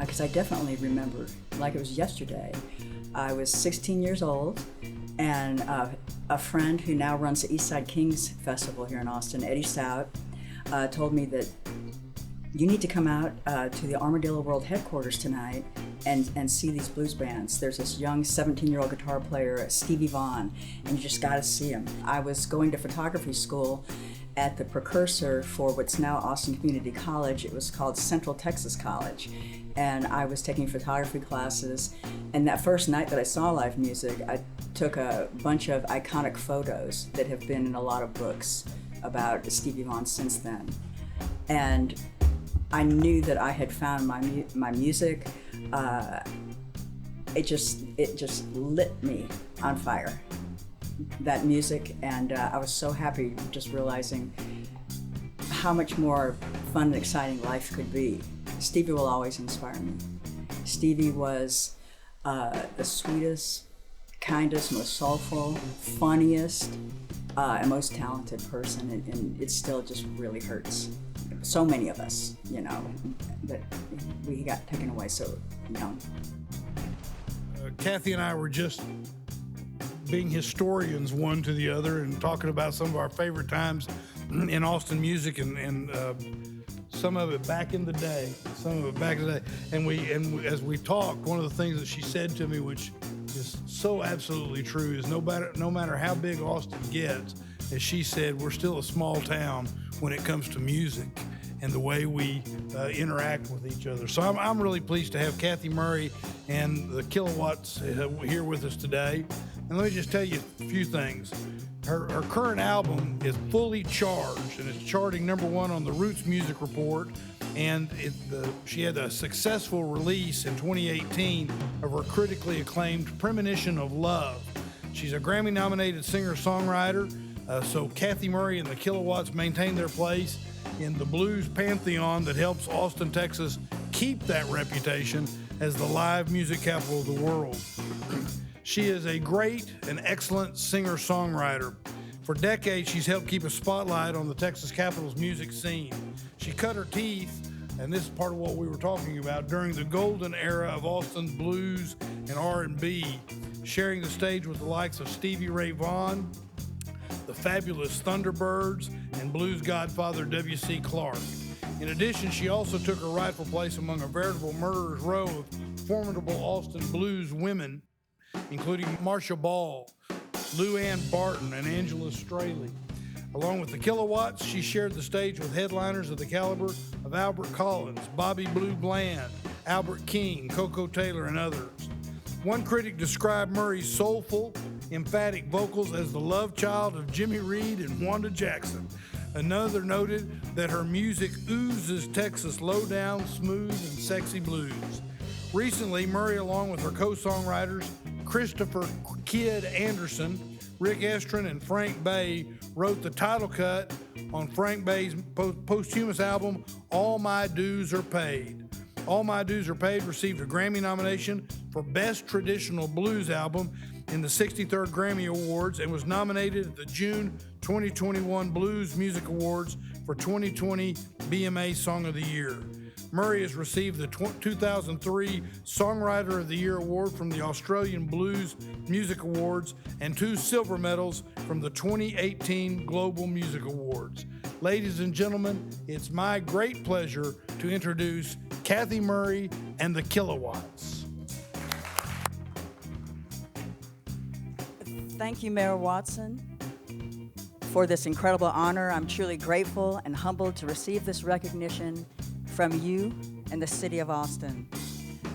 because I definitely remember like it was yesterday. I was 16 years old, and a friend who now runs the Eastside Kings Festival here in Austin, Eddie Stout, told me that you need to come out to the Armadillo World headquarters tonight and see these blues bands. There's this young 17-year-old guitar player, Stevie Vaughan, and you just got to see him. I was going to photography school at the precursor for what's now Austin Community College. It was called Central Texas College, and I was taking photography classes. And that first night that I saw live music, I took a bunch of iconic photos that have been in a lot of books about Stevie Vaughan since then. And I knew that I had found my music. It just lit me on fire, that music, and I was so happy just realizing how much more fun and exciting life could be. Stevie will always inspire me. Stevie was the sweetest, kindest, most soulful, funniest, and most talented person, and it still just really hurts. So many of us, that we got taken away so young. Kathy and I were just being historians one to the other and talking about some of our favorite times in Austin music and some of it back in the day, And as we talked, one of the things that she said to me, which is so absolutely true, is no matter how big Austin gets, as she said, we're still a small town when it comes to music and the way we interact with each other. So I'm really pleased to have Kathy Murray and the Kilowatts here with us today. And let me just tell you a few things. Her current album is fully charged, and it's charting #1 on the Roots Music Report. And she had a successful release in 2018 of her critically acclaimed Premonition of Love. She's a Grammy-nominated singer-songwriter. So Kathy Murray and the Kilowatts maintain their place in the blues pantheon that helps Austin, Texas keep that reputation as the live music capital of the world. She is a great and excellent singer-songwriter. For decades, she's helped keep a spotlight on the Texas capital's music scene. She cut her teeth, and this is part of what we were talking about, during the golden era of Austin's blues and R&B, sharing the stage with the likes of Stevie Ray Vaughan, the fabulous Thunderbirds, and blues godfather W.C. Clark. In addition, she also took her rightful place among a veritable murderer's row of formidable Austin blues women, including Marcia Ball, Lou Ann Barton, and Angela Straley. Along with the Kilowatts, she shared the stage with headliners of the caliber of Albert Collins, Bobby Blue Bland, Albert King, Coco Taylor, and others. One critic described Murray's soulful, emphatic vocals as the love child of Jimmy Reed and Wanda Jackson. Another noted that her music oozes Texas low-down, smooth, and sexy blues. Recently, Murray, along with her co-songwriters Christopher Kid Anderson, Rick Estrin, and Frank Bay, wrote the title cut on Frank Bay's posthumous album, All My Dues Are Paid. All My Dues Are Paid received a Grammy nomination for Best Traditional Blues Album in the 63rd Grammy Awards and was nominated at the June 2021 Blues Music Awards for 2020 BMA Song of the Year. Murray has received the 2003 Songwriter of the Year Award from the Australian Blues Music Awards and 2 silver medals from the 2018 Global Music Awards. Ladies and gentlemen, it's my great pleasure to introduce Kathy Murray and the Kilowatts. Thank you, Mayor Watson, for this incredible honor. I'm truly grateful and humbled to receive this recognition from you and the city of Austin.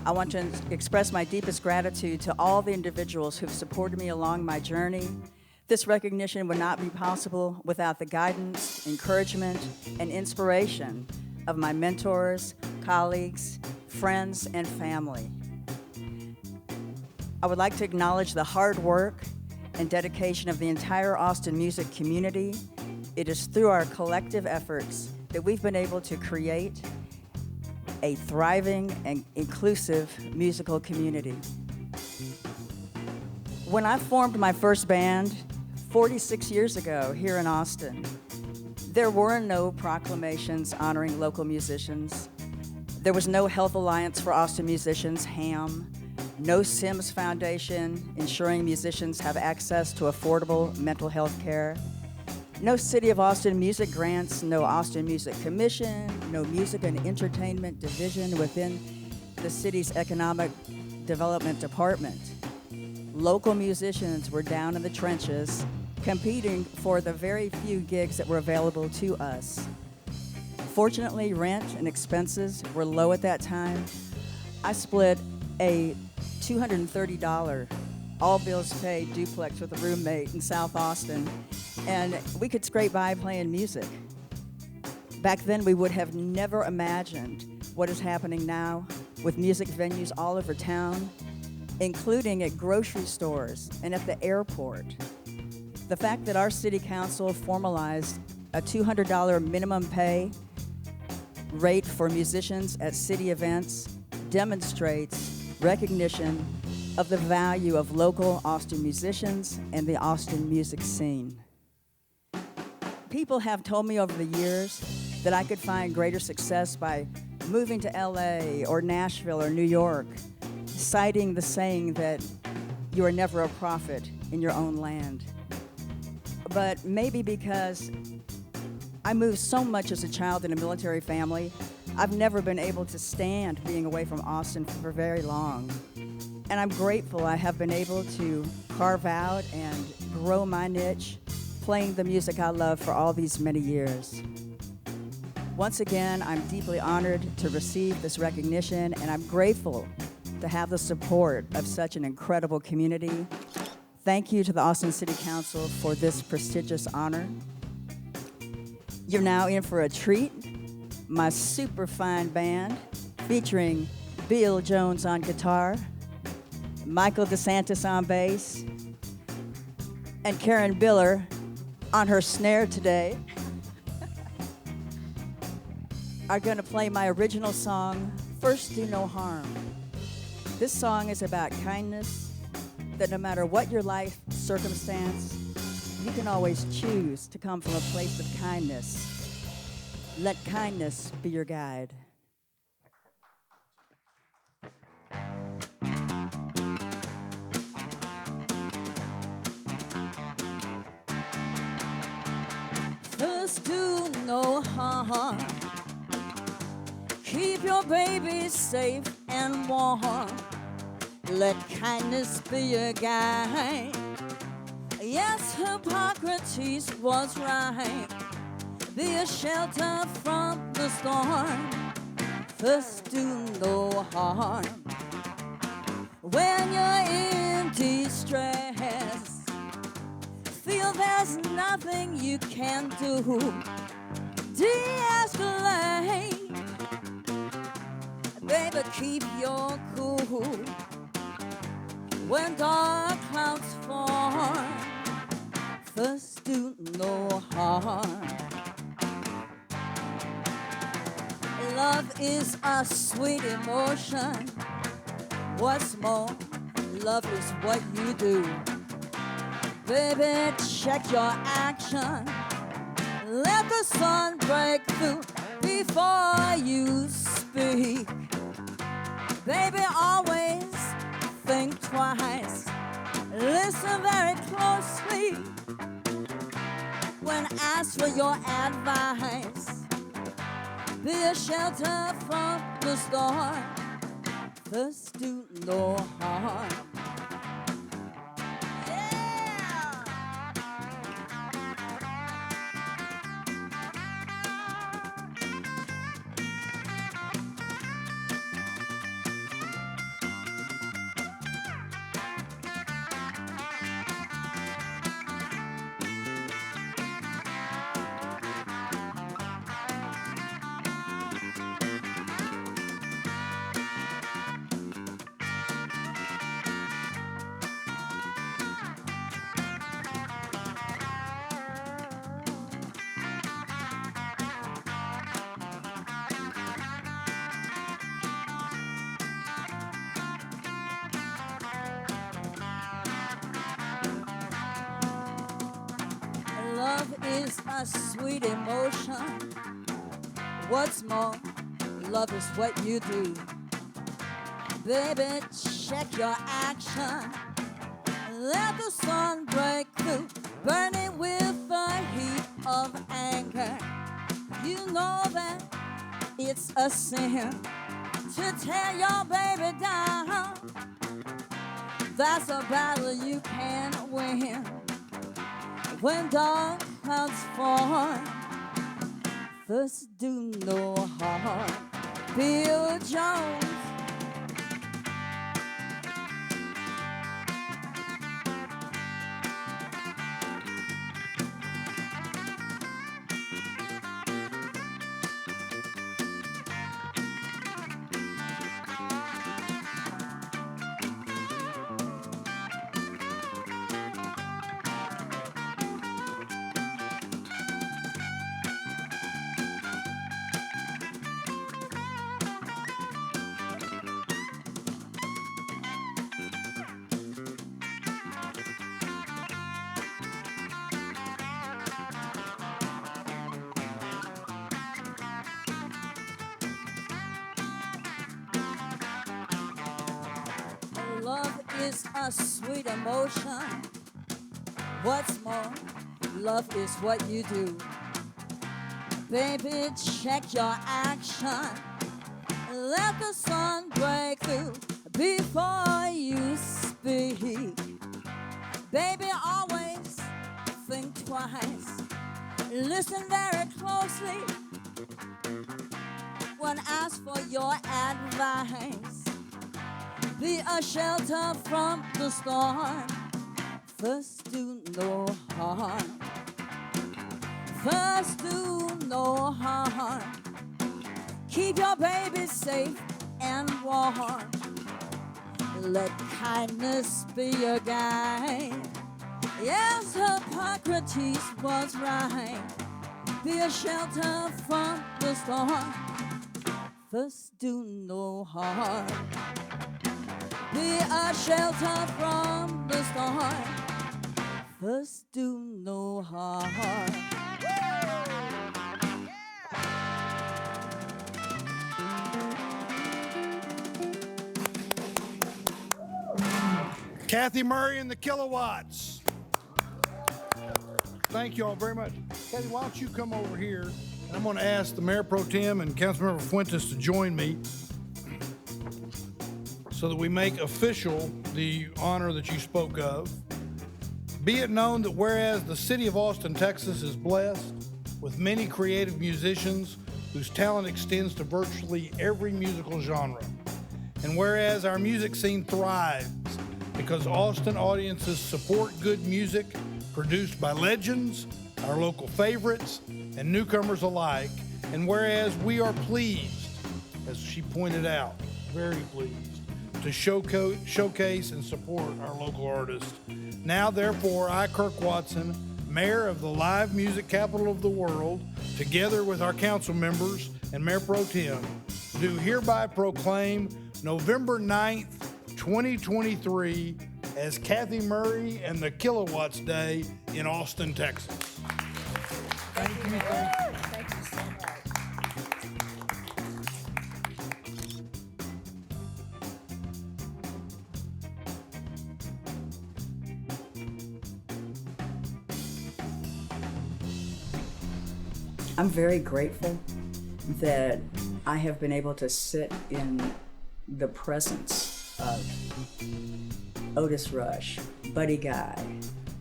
I want to express my deepest gratitude to all the individuals who've supported me along my journey. This recognition would not be possible without the guidance, encouragement, and inspiration of my mentors, colleagues, friends, and family. I would like to acknowledge the hard work and dedication of the entire Austin music community. It is through our collective efforts that we've been able to create a thriving and inclusive musical community. When I formed my first band 46 years ago here in Austin, there were no proclamations honoring local musicians. There was no Health Alliance for Austin musicians, HAM, no Sims Foundation, ensuring musicians have access to affordable mental health care, no City of Austin music grants, no Austin Music Commission, no Music and Entertainment Division within the city's Economic Development Department. Local musicians were down in the trenches, competing for the very few gigs that were available to us. Fortunately, rent and expenses were low at that time. I split a $230 all bills paid duplex with a roommate in South Austin, and we could scrape by playing music. Back then, we would have never imagined what is happening now with music venues all over town, including at grocery stores and at the airport. The fact that our city council formalized a $200 minimum pay rate for musicians at city events demonstrates recognition of the value of local Austin musicians and the Austin music scene. People have told me over the years that I could find greater success by moving to LA or Nashville or New York, citing the saying that you are never a prophet in your own land. But maybe because I moved so much as a child in a military family, I've never been able to stand being away from Austin for very long. And I'm grateful I have been able to carve out and grow my niche, playing the music I love for all these many years. Once again, I'm deeply honored to receive this recognition, and I'm grateful to have the support of such an incredible community. Thank you to the Austin City Council for this prestigious honor. You're now in for a treat. My super fine band, featuring Bill Jones on guitar, Michael DeSantis on bass, and Karen Biller on her snare today, are going to play my original song, First Do No Harm. This song is about kindness, that no matter what your life circumstance, you can always choose to come from a place of kindness. Let kindness be your guide. First, do no harm. Keep your baby safe and warm. Let kindness be your guide. Yes, Hippocrates was right. Be a shelter from the storm. First, do no harm. When you're in distress, feel there's nothing you can do. De-escalate. Baby, keep your cool. When dark clouds form, first do no harm. Love is a sweet emotion. What's more, love is what you do. Baby, check your action. Let the sun break through before you speak. Baby, always think twice. Listen very closely when asked for your advice. Be a shelter from the storm. First, do no harm. Love is a sweet emotion. What's more, love is what you do. Baby, check your action. Let the sun break through, burning with the heat of anger. You know that it's a sin to tear your baby down. That's a battle you can't win. When dark clouds fall, first do no harm. Bill Jones. Love is a sweet emotion. What's more, love is what you do. Baby, check your action. Let the sun break through before you speak. Baby, always think twice. Listen very closely when asked for your advice. Be a shelter from the storm. First do no harm. First do no harm. Keep your baby safe and warm. Let kindness be your guide. Yes, Hippocrates was right. Be a shelter from the storm. First do no harm. Be a shelter from the storm. First do no harm. Kathy Murray and the Kilowatts. Thank you all very much. Kathy, why don't you come over here? And I'm going to ask the Mayor Pro Tem and Councilmember Fuentes to join me so that we make official the honor that you spoke of. Be it known that whereas the city of Austin, Texas is blessed with many creative musicians whose talent extends to virtually every musical genre, and whereas our music scene thrives because Austin audiences support good music produced by legends, our local favorites, and newcomers alike, and whereas we are pleased, as she pointed out, very pleased, to showcase and support our local artists. Now, therefore, I, Kirk Watson, Mayor of the live music capital of the world, together with our council members and Mayor Pro Tem, do hereby proclaim November 9th, 2023 as Kathy Murray and the Kilowatts Day in Austin, Texas. Thank you. Thank you so much. I'm very grateful that I have been able to sit in the presence of Otis Rush, Buddy Guy,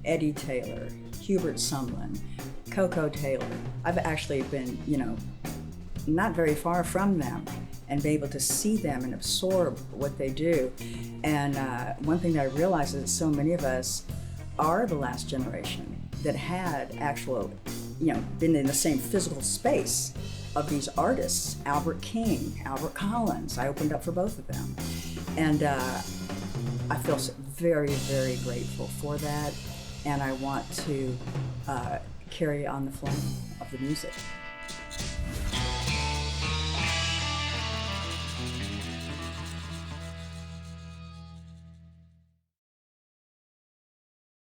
Eddie Taylor, Hubert Sumlin, Coco Taylor. I've actually been, not very far from them and be able to see them and absorb what they do. And one thing that I realized is that so many of us are the last generation that had actual, been in the same physical space of these artists, Albert King, Albert Collins. I opened up for both of them. And I feel very, very grateful for that. And I want to carry on the flame of the music.